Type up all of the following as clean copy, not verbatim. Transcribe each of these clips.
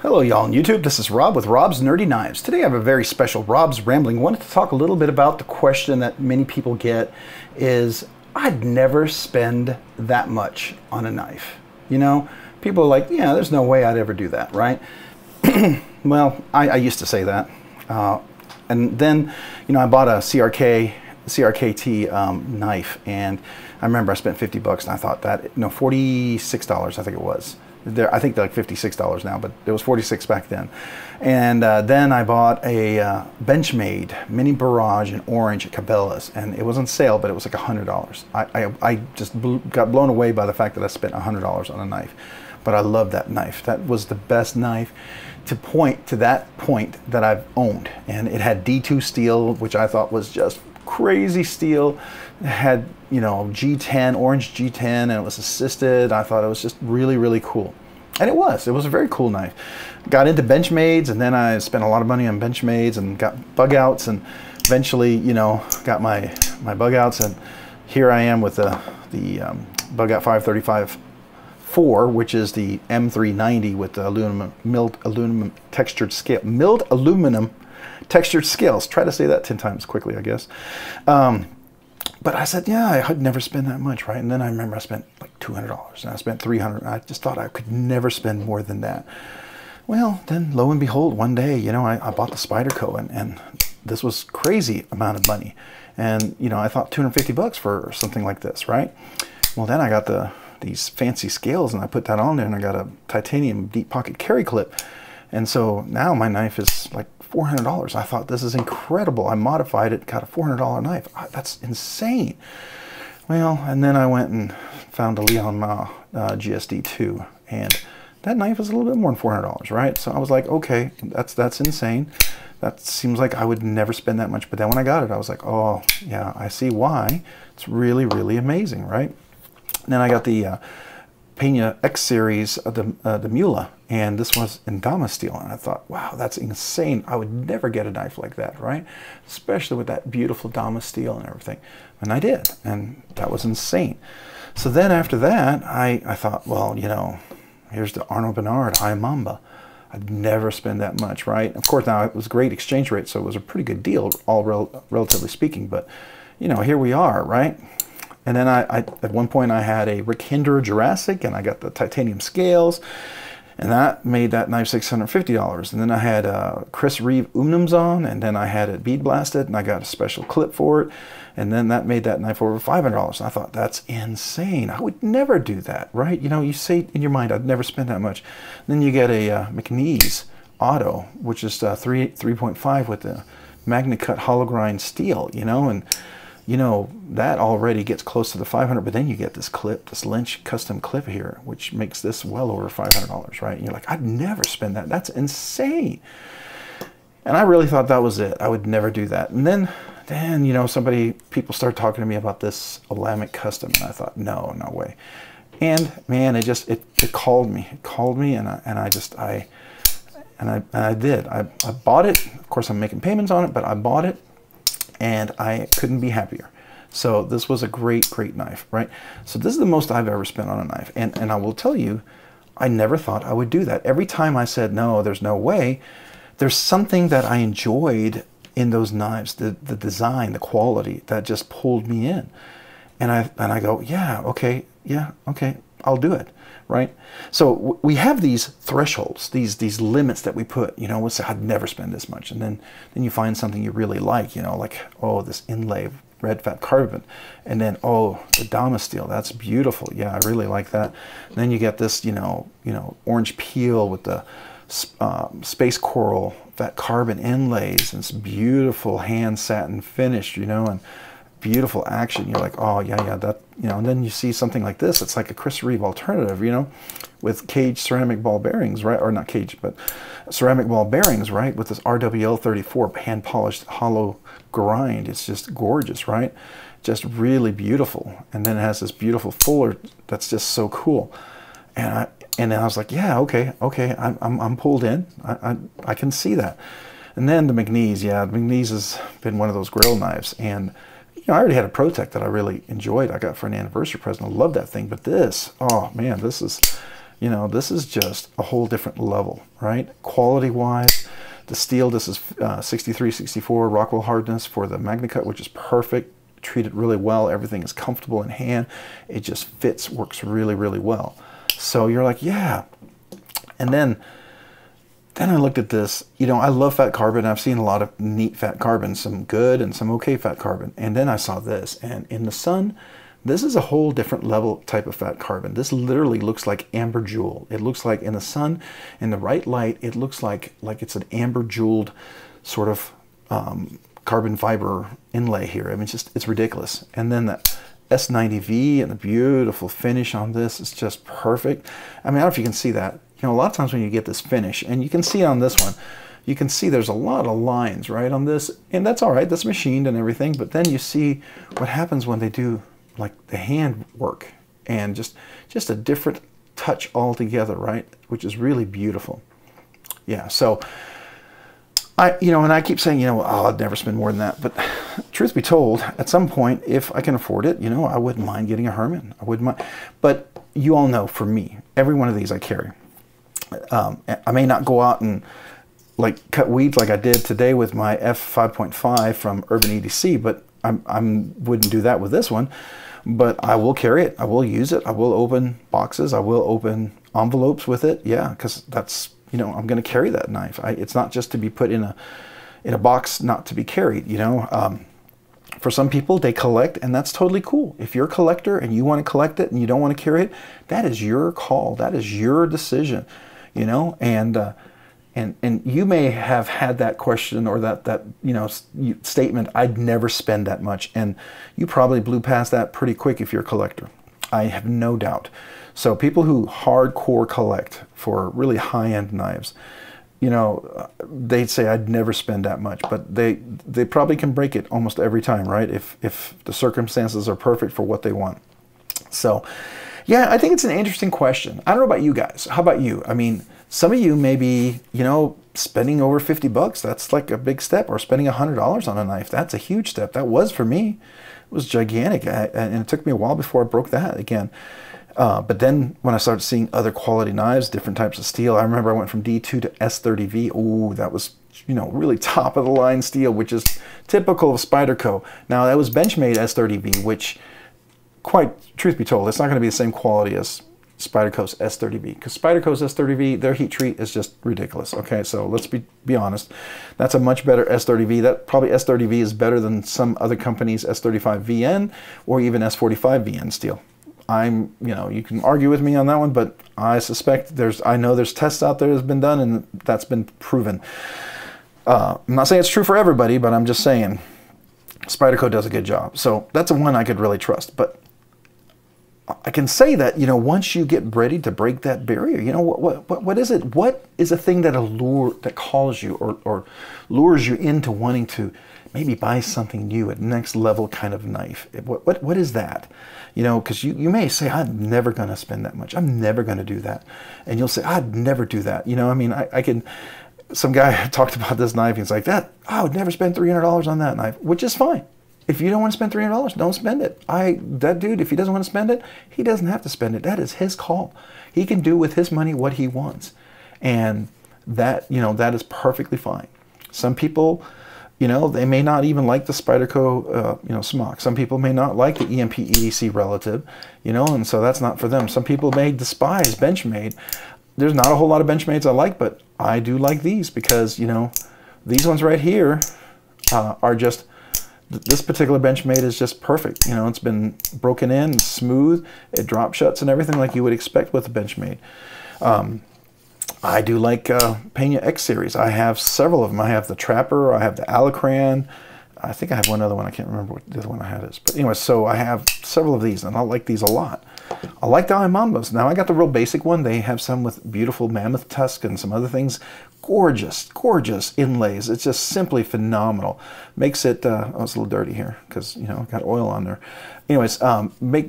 Hello y'all on YouTube, this is Rob with Rob's Nerdy Knives. Today I have a very special Rob's Rambling. I wanted to talk a little bit about the question that many people get is, I'd never spend that much on a knife. You know, people are like, yeah, there's no way I'd ever do that, right? Well, I used to say that. And then, you know, I bought a CRKT knife, and I remember I spent 50 bucks, and I thought that, no, $46 I think it was. I think they're like $56 now, but it was 46 back then. And then I bought a Benchmade Mini Barrage in orange at Cabela's, and it was on sale, but it was like $100. I just got blown away by the fact that I spent $100 on a knife. But I love that knife. That was the best knife to point to that point that I've owned. And it had D2 steel, which I thought was just crazy steel. It had, you know, G10, orange G10, and it was assisted. I thought it was just really, really cool. And it was a very cool knife. Got into Benchmades, and then I spent a lot of money on Benchmades and got bug outs, and eventually, you know, got my bug outs, and here I am with the Bug Out 535 4, which is the M390 with the milled aluminum textured scale. Milled aluminum textured scales. Try to say that 10 times quickly, I guess. But I said, yeah, I'd never spend that much, right? And then I remember I spent like $200, and I spent $300. I just thought I could never spend more than that. Well, then lo and behold, one day, you know, I bought the Spyderco, and this was crazy amount of money. And, you know, I thought 250 bucks for something like this, right? Well, then I got these fancy scales, and I put that on there, and I got a titanium deep pocket carry clip. And so now my knife is like $400. I thought, this is incredible. I modified it, got a $400 knife. That's insane. Well, and then I went and found a Leon Ma GSD2, and that knife is a little bit more than $400, right? So I was like, okay, that's insane. That seems like I would never spend that much. But then when I got it, I was like, oh yeah, I see why. It's really, really amazing, right? And then I got the Pena X series of the Mula, and this was in Damasteel, and I thought, wow, that's insane. I would never get a knife like that, right? Especially with that beautiful Damasteel and everything. And I did, and that was insane. So then after that, I thought, well, you know, here's the Arnaud Bernard High Mamba. I'd never spend that much, right? Of course, now it was a great exchange rate, so it was a pretty good deal, all relatively speaking, but, you know, here we are, right? And then at one point I had a Rick Hinder Jurassic, and I got the titanium scales, and that made that knife $650. And then I had Chris Reeve Umnumzon, and then I had it bead blasted, and I got a special clip for it, and then that made that knife over $500. And I thought, that's insane. I would never do that, right? You know, you say in your mind, I'd never spend that much. And then you get a McNeese Auto, which is 3.5 with the MagnaCut hollow grind steel, you know, and you know, that already gets close to the $500, but then you get this clip, this Lynch custom clip here, which makes this well over $500, right? And you're like, I'd never spend that. That's insane. And I really thought that was it. I would never do that. And then you know, people started talking to me about this Olamic custom, and I thought, no way. And man, it called me. It called me, and I did. I bought it. Of course, I'm making payments on it, but I bought it. And I couldn't be happier. So this was a great, great knife, right? So this is the most I've ever spent on a knife. And I will tell you, I never thought I would do that. Every time I said, no, there's no way, there's something that I enjoyed in those knives, the design, the quality, that just pulled me in. And I go, yeah, okay, I'll do it, right? So we have these thresholds, these limits that we put, you know, we'll say, I'd never spend this much. And then you find something you really like, you know, like, oh, this inlay red fat carbon. And then, oh, the Damasteel, that's beautiful. Yeah, I really like that. And then you get this, you know, orange peel with the space coral fat carbon inlays, and it's beautiful hand satin finish, you know, and beautiful action. You're like, oh yeah, that, you know. And then you see something like this. It's like a Chris Reeve alternative, you know, with cage ceramic ball bearings, right? Or not cage, but ceramic ball bearings, right? With this RWL 34 hand polished hollow grind. It's just gorgeous, right? Just really beautiful. And then it has this beautiful fuller that's just so cool. And then I was like, yeah, okay, I'm pulled in. I can see that. And then the McNeese, yeah, the McNeese has been one of those grill knives, and you know, I already had a ProTech that I really enjoyed. I got for an anniversary present. I love that thing. But this, oh man, this is You know, this is just a whole different level, right? Quality-wise, the steel, this is 63, 64 Rockwell hardness for the MagnaCut, which is perfect. Treated really well. Everything is comfortable in hand. It just fits, works really, really well. So you're like, yeah. And then I looked at this. You know, I love fat carbon. I've seen a lot of neat fat carbon, some good and some okay fat carbon. And then I saw this, and in the sun, this is a whole different level type of fat carbon. This literally looks like amber jewel. It looks like in the sun, in the right light, it looks like it's an amber jeweled sort of carbon fiber inlay here. I mean, it's ridiculous. And then the S90V and the beautiful finish on this is just perfect. I mean, I don't know if you can see that. You know, a lot of times when you get this finish, and you can see on this one, you can see there's a lot of lines, right, on this, and that's all right. That's machined and everything, but then you see what happens when they do like the hand work, and just a different touch altogether, right, which is really beautiful. Yeah, so and I keep saying, you know, oh, I'd never spend more than that. But truth be told, at some point, if I can afford it, you know, I wouldn't mind getting a Herman. I wouldn't mind. But you all know, for me, every one of these I carry. I may not go out and like cut weeds like I did today with my F5.5 from Urban EDC, but I wouldn't do that with this one. But I will carry it. I will use it. I will open boxes. I will open envelopes with it. Yeah, because that's, you know, I'm going to carry that knife. It's not just to be put in a box, not to be carried, you know. For some people, they collect, and that's totally cool. If you're a collector and you want to collect it and you don't want to carry it, that is your call. That is your decision, you know. And you may have had that question or that you know, statement, I'd never spend that much, and you probably blew past that pretty quick if you're a collector. I have no doubt. So people who hardcore collect for really high-end knives, you know, they'd say I'd never spend that much, but they probably can break it almost every time, right? If the circumstances are perfect for what they want. So yeah, I think it's an interesting question. I don't know about you guys. How about you? I mean, some of you may be, you know, spending over 50 bucks. That's like a big step. Or spending $100 on a knife. That's a huge step. That was for me. It was gigantic. And it took me a while before I broke that again. But then when I started seeing other quality knives, different types of steel, I remember I went from D2 to S30V. Ooh, that was, you know, really top of the line steel, which is typical of Spyderco. Now that was Benchmade S30V, which, quite truth be told, it's not going to be the same quality as Spyderco's S30V, because Spyderco's S30V, their heat treat is just ridiculous. Okay, so let's be honest. That's a much better S30V. That probably S30V is better than some other companies' S35VN or even S45VN steel. You know, you can argue with me on that one, but I suspect I know there's tests out there that's been done and that's been proven. I'm not saying it's true for everybody, but I'm just saying Spyderco does a good job. So that's a one I could really trust. But I can say that, you know, once you get ready to break that barrier, you know, what is it? What is a thing that calls you or lures you into wanting to maybe buy something new, a next level kind of knife? What is that? You know, because you may say, I'm never going to spend that much. I'm never going to do that. And you'll say, I'd never do that. You know, I mean, some guy talked about this knife. He's like, I would never spend $300 on that knife, which is fine. If you don't want to spend $300, don't spend it. That dude, if he doesn't want to spend it, he doesn't have to spend it. That is his call. He can do with his money what he wants. And that, you know, that is perfectly fine. Some people, you know, they may not even like the Spyderco, you know, smock. Some people may not like the EMP EDC relative, you know, and so that's not for them. Some people may despise Benchmade. There's not a whole lot of Benchmades I like, but I do like these because, you know, these ones right here are just, this particular Benchmade is just perfect. You know, it's been broken in, smooth, it drop shuts and everything like you would expect with a Benchmade. I do like Pena X series. I have several of them. I have the Trapper, I have the Alacran. I think I have one other one. I can't remember what the other one I had is. But anyway, so I have several of these, and I like these a lot. I like the Imambas. Now, I got the real basic one. They have some with beautiful mammoth tusk and some other things. Gorgeous, gorgeous inlays. It's just simply phenomenal. Makes it, oh, it's a little dirty here because, you know, I've got oil on there. Anyways,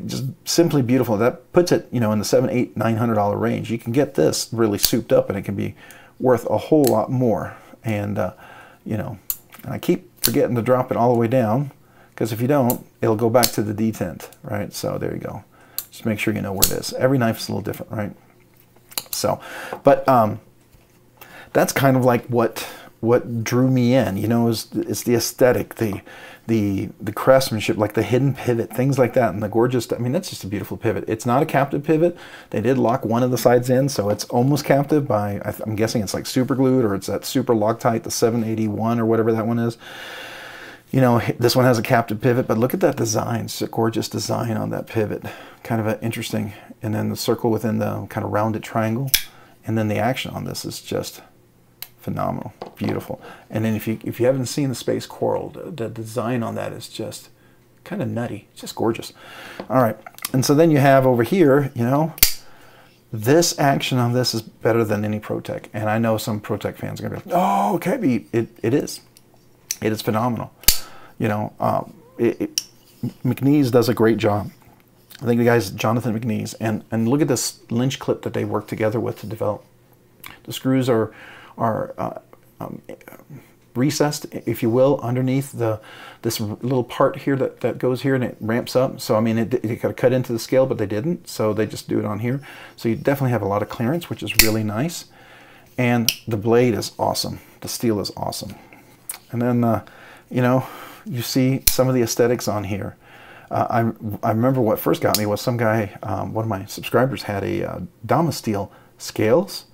just simply beautiful. That puts it, you know, in the $700, $800, $900 range. You can get this really souped up and it can be worth a whole lot more. And, you know, and I keep forgetting to drop it all the way down because if you don't, it'll go back to the detent, right? So there you go. Just make sure you know where it is. Every knife is a little different, right? So, but that's kind of like what drew me in, you know, is the aesthetic, the craftsmanship, like the hidden pivot, things like that, and the gorgeous. I mean, that's just a beautiful pivot. It's not a captive pivot. They did lock one of the sides in, so it's almost captive by, I'm guessing it's like super glued, or it's that super Loctite, the 781 or whatever that one is. You know, this one has a captive pivot, but look at that design. It's a gorgeous design on that pivot. Kind of an interesting, and then the circle within the kind of rounded triangle, and then the action on this is just phenomenal, beautiful. And then if you haven't seen the Space Coral, the design on that is just kind of nutty. It's just gorgeous. All right, and so then you have over here, you know, this action on this is better than any ProTech. And I know some ProTech fans are gonna be like, oh, okay, it is. It is phenomenal. You know, McNeese does a great job. I think the guy's Jonathan McNeese, and look at this Lynch clip that they worked together with to develop. The screws are recessed, if you will, underneath this little part here that goes here, and it ramps up. So I mean, it got cut into the scale, but they didn't, so they just do it on here. So you definitely have a lot of clearance, which is really nice. And the blade is awesome. The steel is awesome. And then you know, you see some of the aesthetics on here. I remember what first got me was some guy, one of my subscribers had a Damasteel scales,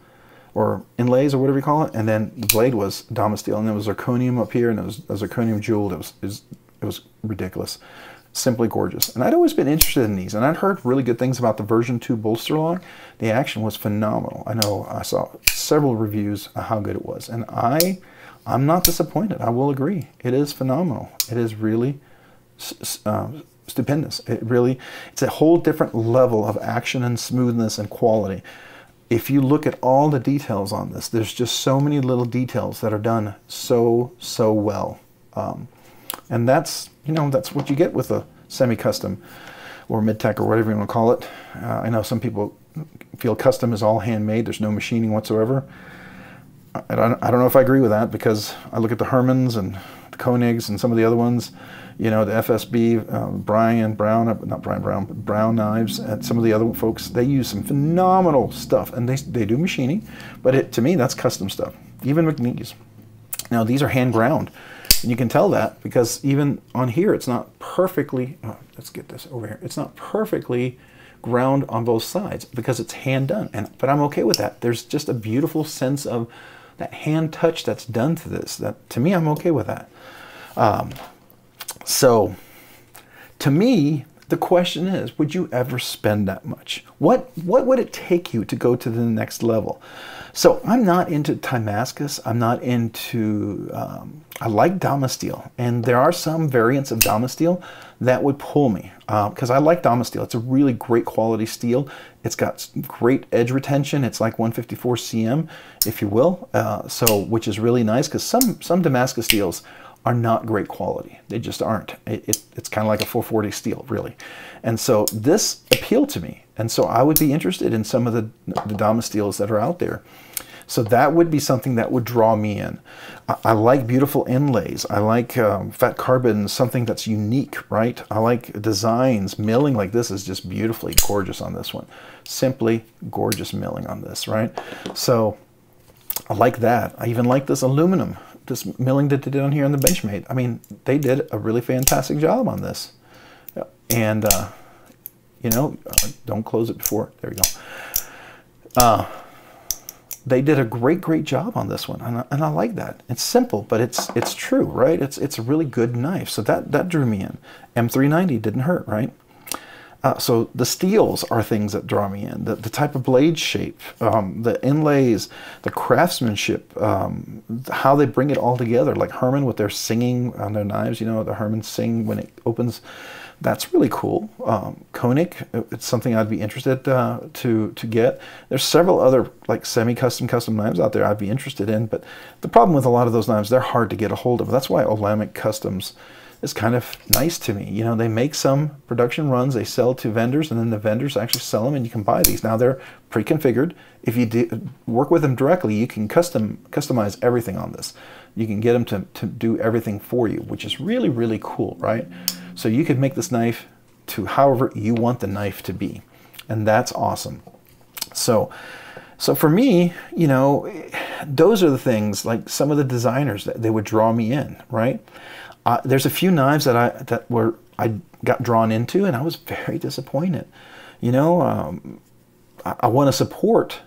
or inlays, or whatever you call it, and then the blade was Damasteel, and there was zirconium up here, and it was a zirconium jeweled. It was ridiculous, simply gorgeous. And I'd always been interested in these, and I'd heard really good things about the version 2 bolster log. The action was phenomenal. I know I saw several reviews of how good it was, and I'm not disappointed. I will agree. It is phenomenal. It is really stupendous. It's a whole different level of action and smoothness and quality. If you look at all the details on this, there's just so many little details that are done so well. And that's, you know, that's what you get with a semi-custom or mid-tech or whatever you want to call it. I know some people feel custom is all handmade. There's no machining whatsoever. I don't know if I agree with that, because I look at the Hermans and the Koenigs and some of the other ones, you know, the FSB, Brown knives, and some of the other folks, they use some phenomenal stuff, and they do machining, but to me, that's custom stuff. Even McNeese. Now, these are hand ground, and you can tell that because even on here, it's not perfectly, let's get this over here, it's not perfectly ground on both sides because it's hand done, but I'm okay with that. There's just a beautiful sense of that hand touch that's done to this. That, to me, I'm okay with that. So, to me, the question is, would you ever spend that much? What would it take you to go to the next level? So, I'm not into Damascus. I'm not into, I like Damasteel. And there are some variants of Damasteel that would pull me. Because I like Damasteel. It's a really great quality steel. It's got great edge retention. It's like 154 cm, if you will. Which is really nice, because some Damascus steels are not great quality. They just aren't. It's kind of like a 440 steel, really. And so this appealed to me. And so I would be interested in some of the Damasteels that are out there. So that would be something that would draw me in. I like beautiful inlays. I like fat carbon, something that's unique, right? I like designs. Milling like this is just beautifully gorgeous on this one. Simply gorgeous milling on this, right? So I like that. I even like this aluminum, this milling that they did on here on the Benchmade. I mean, they did a really fantastic job on this. And, you know, don't close it before, there you go. They did a great job on this one, and I like that. It's simple, but it's true, right? It's a really good knife, so that drew me in. M390 didn't hurt, right? So the steels are things that draw me in. The type of blade shape, the inlays, the craftsmanship, how they bring it all together, like Herman with their singing on their knives. You know, the Herman sing when it opens. That's really cool. Koenig, it's something I'd be interested to get. There's several other like semi-custom knives out there I'd be interested in, but the problem with a lot of those knives, they're hard to get a hold of. That's why Olamic Customs is kind of nice to me. You know, they make some production runs, they sell to vendors, and then the vendors actually sell them, and you can buy these. Now they're pre-configured. If you work with them directly, you can customize everything on this. You can get them to do everything for you, which is really cool, right? So you could make this knife to however you want the knife to be. And that's awesome. So So for me, you know, those are the things, like some of the designers that they would draw me in, right? There's a few knives that I got drawn into, and I was very disappointed. You know, I want to support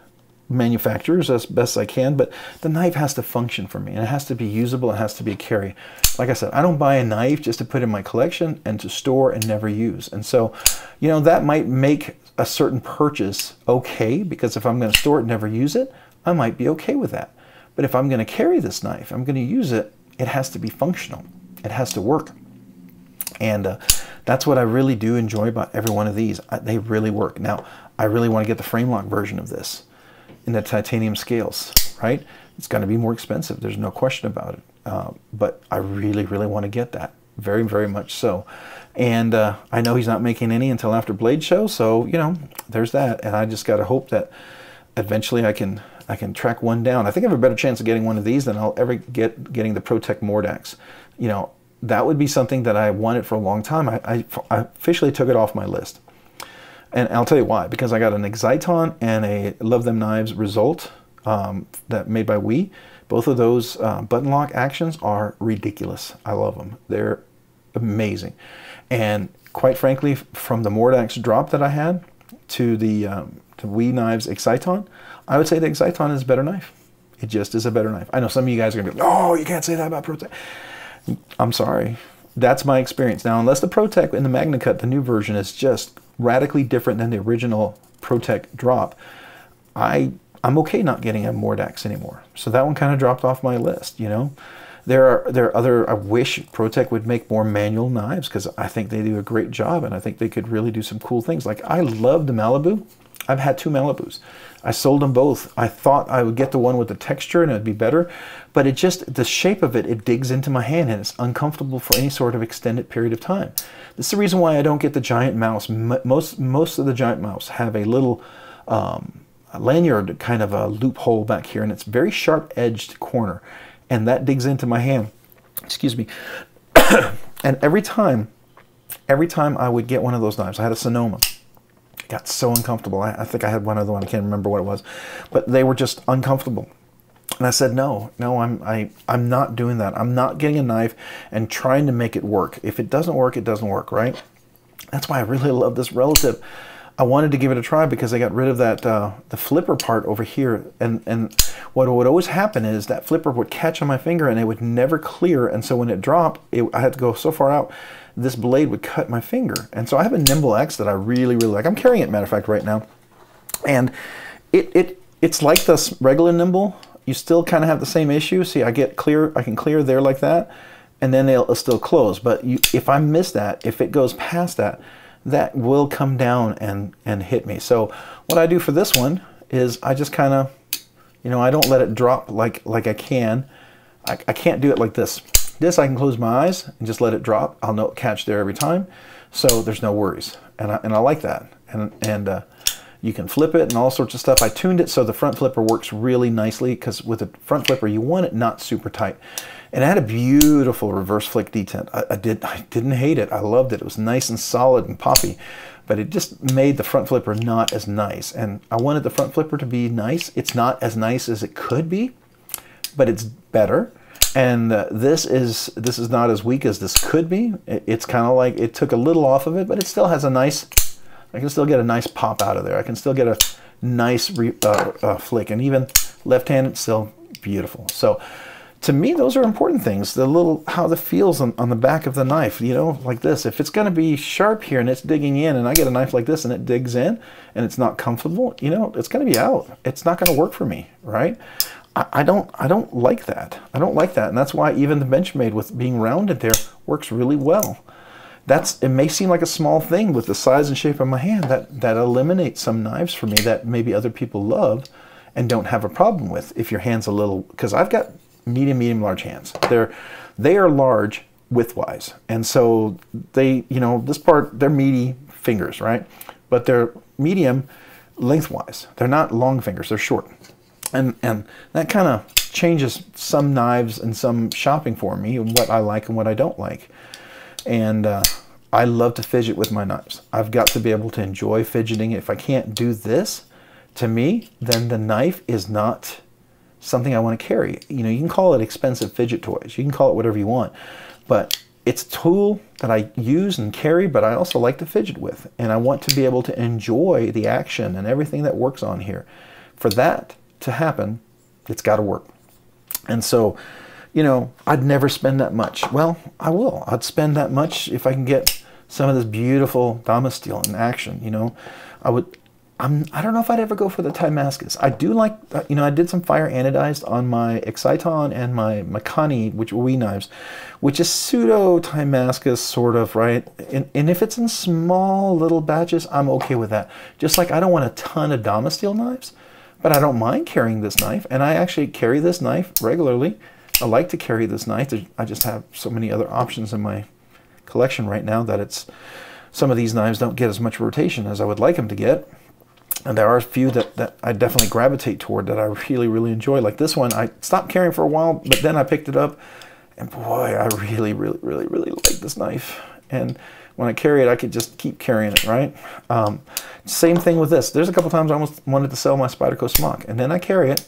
manufacturers as best I can, but the knife has to function for me, and it has to be usable. It has to be a carry. Like I said, I don't buy a knife just to put in my collection and to store and never use. And so, you know, that might make a certain purchase okay, because if I'm going to store it and never use it, I might be okay with that. But if I'm going to carry this knife, I'm going to use it, it has to be functional. It has to work. And that's what I really do enjoy about every one of these. They really work. Now, I really want to get the frame lock version of this in the titanium scales, right? It's going to be more expensive. There's no question about it. But I really, really want to get that. Very, very much so. And I know he's not making any until after Blade Show, so, you know, there's that. And I just got to hope that eventually I can track one down. I think I have a better chance of getting one of these than I'll ever getting the ProTech Mordax. You know, that would be something that I wanted for a long time. I officially took it off my list. And I'll tell you why. Because I got an Exciton and a Love Them Knives Result that made by WE. Both of those button lock actions are ridiculous. I love them. They're amazing. And quite frankly, from the Mordax drop that I had to the WE Knives Exciton, I would say the Exciton is a better knife. It just is a better knife. I know some of you guys are going to be like, oh, you can't say that about ProTech. I'm sorry. That's my experience. Now, unless the ProTech in the MagnaCut, the new version, is just radically different than the original ProTech drop, I'm okay not getting a Mordax anymore. So that one kind of dropped off my list, you know. There are other, I wish ProTech would make more manual knives, because I think they do a great job, and I think they could really do some cool things. Like, I love the Malibu. I've had 2 Malibus. I sold them both. I thought I would get the one with the texture and it'd be better, but it just, the shape of it, it digs into my hand and it's uncomfortable for any sort of extended period of time. This is the reason why I don't get the Giant Mouse. Most of the Giant Mouse have a little a lanyard kind of a loophole back here, and it's very sharp edged corner, and that digs into my hand. Excuse me. And every time I would get one of those knives, I had a Sonoma. It got so uncomfortable. I think I had one other one. I can't remember what it was, but they were just uncomfortable. And I said, no, I'm not doing that. I'm not getting a knife and trying to make it work. If it doesn't work, it doesn't work, right? That's why I really love this Relative. I wanted to give it a try because I got rid of that the flipper part over here, and what would always happen is that flipper would catch on my finger and it would never clear, and so when it dropped, I had to go so far out, this blade would cut my finger. And so I have a Nimble X that I really, really like. I'm carrying it, matter of fact, right now, and it's like this regular Nimble. You still kind of have the same issue. See, I can clear there like that, and then it'll still close. But if I miss that, if it goes past that, that will come down and hit me. So what I do for this one is I just kind of, you know, I don't let it drop like I can. I can't do it like this. This I can close my eyes and just let it drop. I'll know it catch there every time, so there's no worries. And I like that. And you can flip it and all sorts of stuff. I tuned it so the front flipper works really nicely, because with the front flipper you want it not super tight. And it had a beautiful reverse flick detent. I didn't hate it. I loved it. It was nice and solid and poppy, but it just made the front flipper not as nice. And I wanted the front flipper to be nice. It's not as nice as it could be, but it's better. And this is not as weak as this could be. It's kind of like it took a little off of it, but it still has a nice, I can still get a nice pop out of there. I can still get a nice flick, and even left-handed, still beautiful. So to me, those are important things. The little, how the feels on the back of the knife, you know, like this. If it's going to be sharp here and it's digging in, and I get a knife like this and it digs in and it's not comfortable, you know, it's going to be out. It's not going to work for me, right? I don't like that. I don't like that, and that's why even the Benchmade with being rounded there works really well. It may seem like a small thing with the size and shape of my hand. That eliminates some knives for me that maybe other people love and don't have a problem with if your hand's a little, because I've got medium, large hands. They are large widthwise, and so they, you know, this part, they're meaty fingers, right? But they're medium lengthwise. They're not long fingers, they're short. And that kind of changes some knives and some shopping for me, and what I like and what I don't like. And I love to fidget with my knives. I've got to be able to enjoy fidgeting. If I can't do this, to me, then the knife is not something I want to carry. You know, you can call it expensive fidget toys. You can call it whatever you want. But it's a tool that I use and carry, but I also like to fidget with. And I want to be able to enjoy the action and everything that works on here. For that to happen, it's got to work. And so, you know, I'd never spend that much. Well, I will. I'd spend that much if I can get some of this beautiful Damasteel in action, you know. I don't know if I'd ever go for the Timascus. I do like, you know, I did some fire anodized on my Exciton and my Makani, which were Wii knives, which is pseudo Timascus sort of, right? And if it's in small little batches, I'm okay with that. Just like I don't want a ton of Damasteel knives, but I don't mind carrying this knife. And I actually carry this knife regularly. I like to carry this knife. I just have so many other options in my collection right now that some of these knives don't get as much rotation as I would like them to get. And there are a few that I definitely gravitate toward that I really, really enjoy. Like this one, I stopped carrying for a while, but then I picked it up. And boy, I really, really, really, really like this knife. And when I carry it, I could just keep carrying it, right? Same thing with this. There's a couple times I almost wanted to sell my Spyderco Smock. And then I carry it.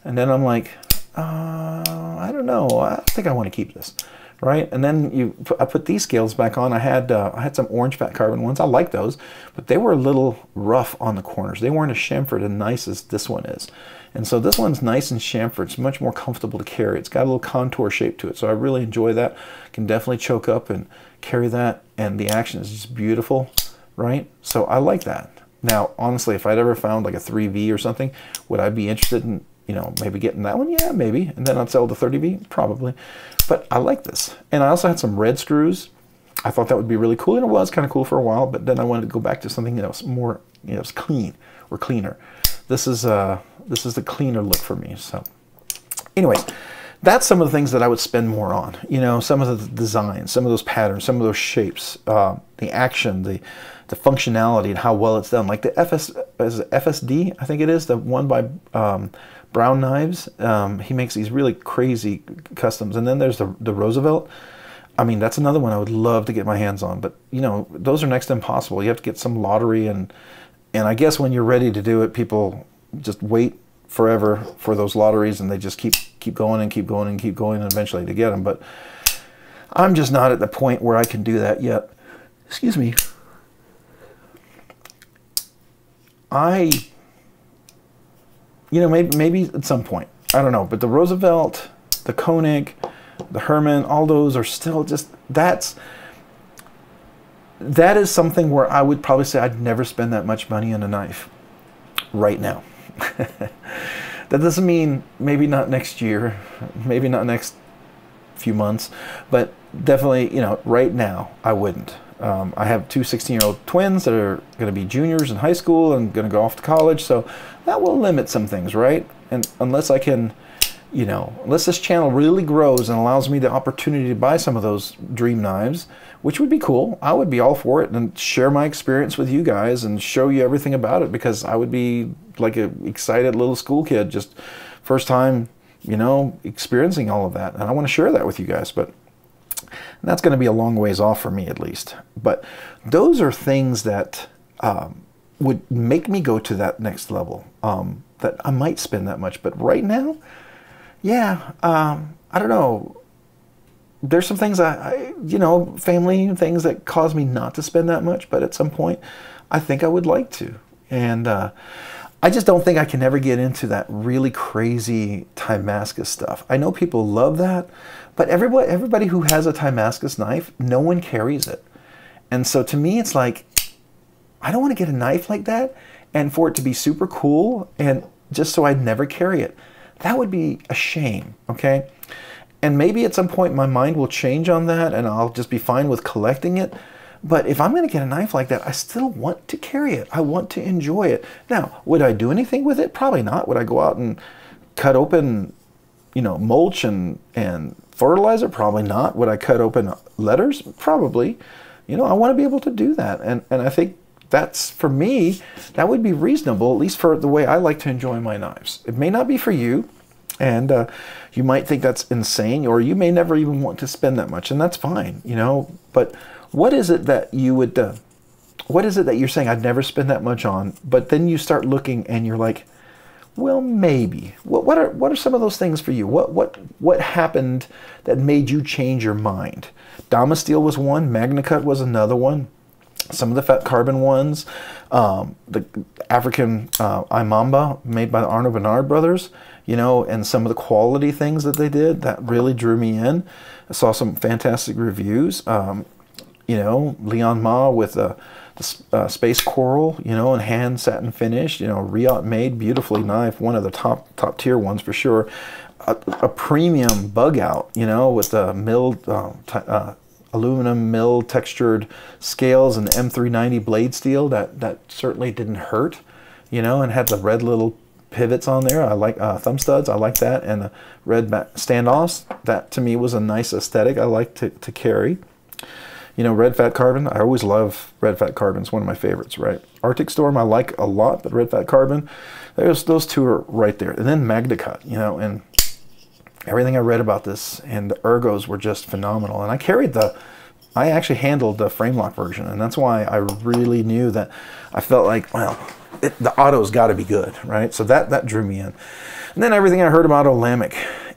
And then I'm like, I don't know. I think I want to keep this. Right, and then I put these scales back on. I had some orange fat carbon ones. I like those, but they were a little rough on the corners. They weren't as chamfered and nice as this one is. And so this one's nice and chamfered. It's much more comfortable to carry. It's got a little contour shape to it, so I really enjoy that. Can definitely choke up and carry that, and the action is just beautiful, right? So I like that. Now, honestly, if I'd ever found like a 3V or something, would I be interested in, you know, maybe getting that one? Yeah, maybe. And then I'd sell the 30V? Probably. But I like this. And I also had some red screws. I thought that would be really cool, and it was kind of cool for a while, but then I wanted to go back to something that was more, you know, was clean or cleaner. This is the cleaner look for me. So anyways, that's some of the things that I would spend more on. You know, some of the designs, some of those patterns, some of those shapes, the action, the functionality, and how well it's done. Like the FSD, I think it is, the one by Brown Knives. He makes these really crazy customs. And then there's the Roosevelt. I mean, that's another one I would love to get my hands on. But, you know, those are next to impossible. You have to get some lottery. And I guess when you're ready to do it, people just wait forever for those lotteries. And they just keep going and keep going and keep going. And eventually they get them. But I'm just not at the point where I can do that yet. Excuse me. You know, maybe at some point, I don't know, but the Roosevelt, the Koenig, the Herman, all those are still just, that is something where I would probably say I'd never spend that much money on a knife right now. That doesn't mean maybe not next year, maybe not next few months, but definitely, you know, right now I wouldn't. I have two 16-year-old twins that are going to be juniors in high school and going to go off to college, so that will limit some things, right? And unless I can, you know, unless this channel really grows and allows me the opportunity to buy some of those dream knives, which would be cool, I would be all for it and share my experience with you guys and show you everything about it, because I would be like an excited little school kid, just first time, you know, experiencing all of that. And I want to share that with you guys, but that's going to be a long ways off for me at least. But those are things that would make me go to that next level, that I might spend that much. But right now, yeah, I don't know. There's some things you know, family things that cause me not to spend that much, but at some point I think I would like to. And I just don't think I can ever get into that really crazy Timascus stuff. I know people love that, but everybody who has a Timascus knife, no one carries it. And so to me, it's like, I don't want to get a knife like that and for it to be super cool and just so I'd never carry it. That would be a shame, okay? And maybe at some point my mind will change on that and I'll just be fine with collecting it. But if I'm going to get a knife like that, I still want to carry it. I want to enjoy it. Now, would I do anything with it? Probably not. Would I go out and cut open, you know, mulch and fertilizer? Probably not. Would I cut open letters? Probably. You know, I want to be able to do that. And I think that's, for me, that would be reasonable, at least for the way I like to enjoy my knives. It may not be for you, and you might think that's insane, or you may never even want to spend that much, and that's fine, you know. But what is it that you would what is it that you're saying I'd never spend that much on? But then you start looking and you're like, well, maybe. What are some of those things for you? What happened that made you change your mind? Damasteel was one. MagnaCut was another one. Some of the Phat Carbon ones, the African Imamba made by the Arnaud Bernard brothers, you know, and some of the quality things that they did that really drew me in. I saw some fantastic reviews. You know, Leon Ma with the Space Coral, you know, and hand satin finish, you know, Riot made, beautifully knife, one of the top tier ones for sure. A premium bug out, you know, with the milled aluminum mill textured scales and the M390 blade steel that certainly didn't hurt, you know, and had the red little pivots on there. I like thumb studs, I like that, and the red standoffs. That to me was a nice aesthetic I like to carry. You know, red Phat Carbon, I always love red Phat Carbon. It's one of my favorites, right? Arctic Storm I like a lot, but red Phat Carbon, those two are right there. And then MagnaCut, you know, and everything I read about this, and the ergos were just phenomenal. And I actually handled the frame lock version, and that's why I really knew that I felt like, well, the auto's got to be good, right? So that drew me in. And then everything I heard about Olamic,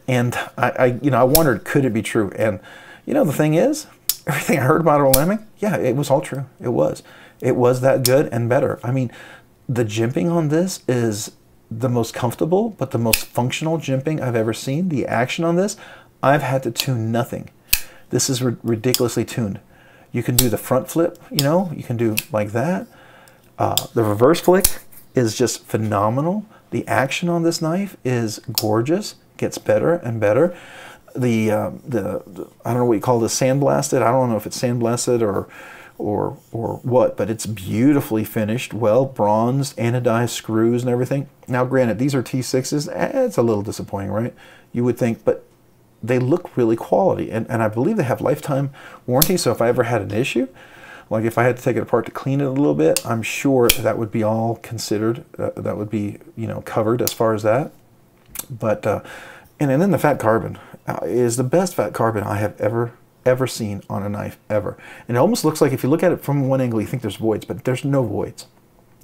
and I wondered, could it be true? And you know, the thing is, everything I heard about Olamic, yeah, it was all true. It was that good and better. I mean, the jimping on this is the most comfortable, but the most functional jimping I've ever seen. The action on this, I've had to tune nothing. This is ridiculously tuned. You can do the front flip, you know, you can do like that. The reverse flick is just phenomenal. The action on this knife is gorgeous, gets better and better. The I don't know what you call this, sandblasted. I don't know if it's sandblasted or what, but it's beautifully finished, well bronzed, anodized screws and everything. Now, granted, these are T6s. It's a little disappointing, right? You would think, but they look really quality, and I believe they have lifetime warranty. So if I ever had an issue, like if I had to take it apart to clean it a little bit, I'm sure that would be all considered. That would be, you know, covered as far as that. But and then the Phat Carbon is the best Phat Carbon I have ever seen on a knife, ever. And it almost looks like, if you look at it from one angle, you think there's voids, but there's no voids.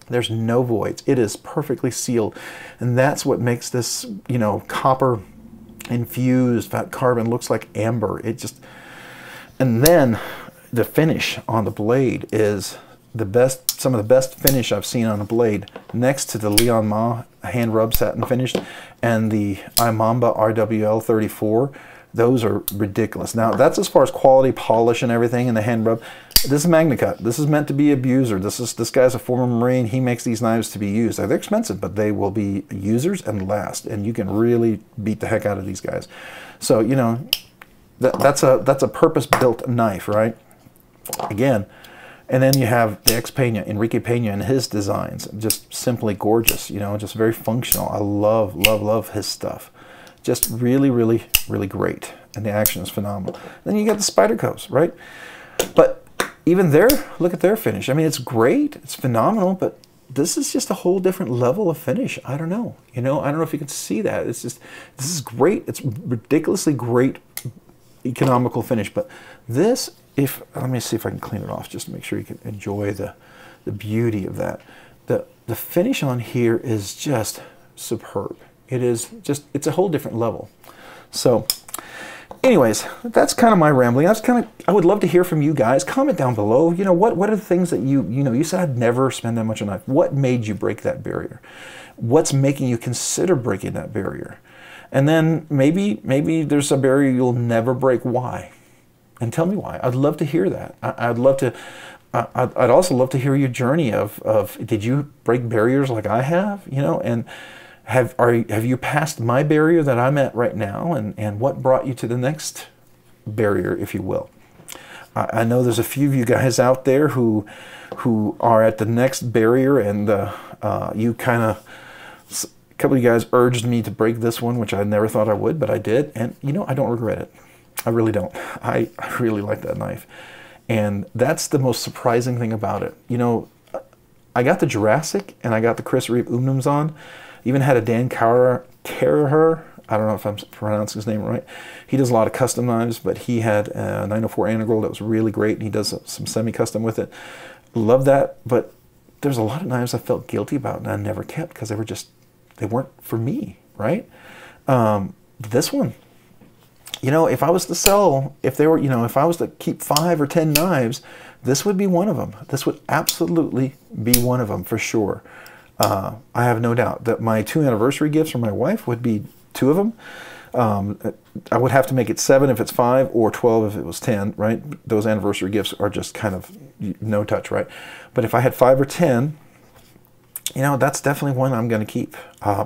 There's no voids. It is perfectly sealed. And that's what makes this, you know, copper infused Phat Carbon looks like amber. It just, and then the finish on the blade is the best, some of the best finish I've seen on a blade, next to the Leon Ma hand rub satin finish and the Imamba RWL 34. Those are ridiculous. Now, that's as far as quality, polish, and everything, and the hand rub. This is MagnaCut. This is meant to be a user. This guy's a former Marine. He makes these knives to be used. They're expensive, but they will be users and last, and you can really beat the heck out of these guys. So, you know, that's a purpose-built knife, right? Again, and then you have the ex-Pena, Enrique Pena, and his designs. Just simply gorgeous, you know, just very functional. I love, love, love his stuff. Just really, really, really great. And the action is phenomenal. Then you got the Spydercos, right? But even there, look at their finish. I mean, it's great, it's phenomenal, but this is just a whole different level of finish. I don't know, you know, I don't know if you can see that. It's just, this is great. It's ridiculously great economical finish. But this, let me see if I can clean it off just to make sure you can enjoy the beauty of that. The finish on here is just superb. It is just, it's a whole different level. So anyways, that's kind of my rambling. That's kind of, I would love to hear from you guys. Comment down below. You know, what are the things that you know, you said I'd never spend that much on a knife. What made you break that barrier? What's making you consider breaking that barrier? And then maybe there's a barrier you'll never break. Why? And tell me why. I'd love to hear that. I'd love to, I'd also love to hear your journey of did you break barriers like I have? You know, and have you passed my barrier that I'm at right now, and what brought you to the next barrier, if you will? I know there's a few of you guys out there who are at the next barrier, and you kind of, a couple of you guys urged me to break this one, which I never thought I would, but I did, and you know, I don't regret it. I really don't. I really like that knife, and that's the most surprising thing about it. You know, I got the Jurassic and I got the Chris Reeve Umnums on. Even had a Dan Carraher, I don't know if I'm pronouncing his name right. He does a lot of custom knives, but he had a 904 Integral that was really great, and he does some semi-custom with it. love that, but there's a lot of knives I felt guilty about and I never kept because they weren't for me, right? This one, you know, if I was to sell, if I was to keep 5 or 10 knives, this would be one of them. This would absolutely be one of them for sure. I have no doubt that my 2 anniversary gifts from my wife would be 2 of them. I would have to make it 7 if it's 5 or 12 if it was 10, right? Those anniversary gifts are just kind of no touch, right? But if I had 5 or 10, you know, that's definitely one I'm going to keep.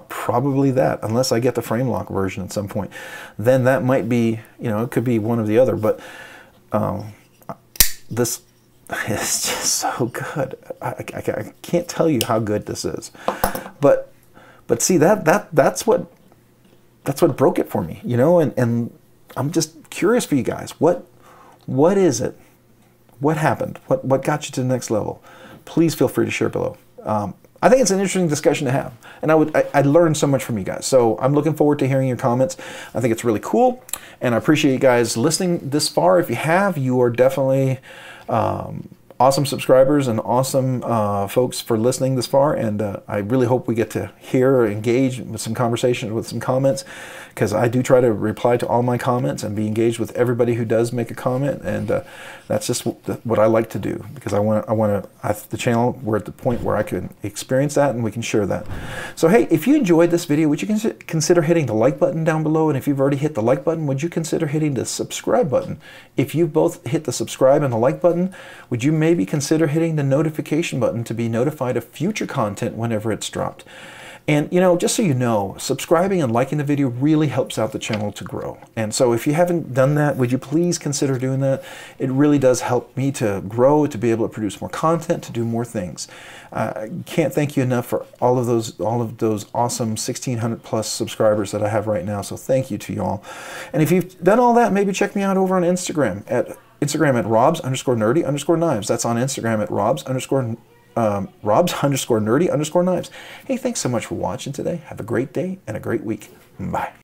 Probably that, unless I get the frame lock version at some point. Then that might be, you know, it could be one or the other. But this is just so good. I can't tell you how good this is. But see, that's what broke it for me, you know. And I'm just curious for you guys. What is it? What happened? What got you to the next level? Please feel free to share below. I think it's an interesting discussion to have, and I learned so much from you guys. So I'm looking forward to hearing your comments. I think it's really cool, and I appreciate you guys listening this far. If you have, you are definitely awesome subscribers and awesome folks for listening this far. And I really hope we get to hear or engage with some conversations, with some comments, because I do try to reply to all my comments and be engaged with everybody who does make a comment. And that's just what I like to do, because the channel, we're at the point where I can experience that and we can share that. So hey, if you enjoyed this video, would you consider hitting the like button down below? And if you've already hit the like button, would you consider hitting the subscribe button? If you both hit the subscribe and the like button, would you maybe consider hitting the notification button to be notified of future content whenever it's dropped? And you know, just so you know, subscribing and liking the video really helps out the channel to grow. And so if you haven't done that, would you please consider doing that? It really does help me to grow, to be able to produce more content, to do more things. I can't thank you enough for all of those awesome 1,600 plus subscribers that I have right now. So thank you to you all. And if you've done all that, maybe check me out over on Instagram at Robs_nerdy_knives. That's on Instagram at Robs_nerdy_knives. Hey, thanks so much for watching today. Have a great day and a great week. Bye.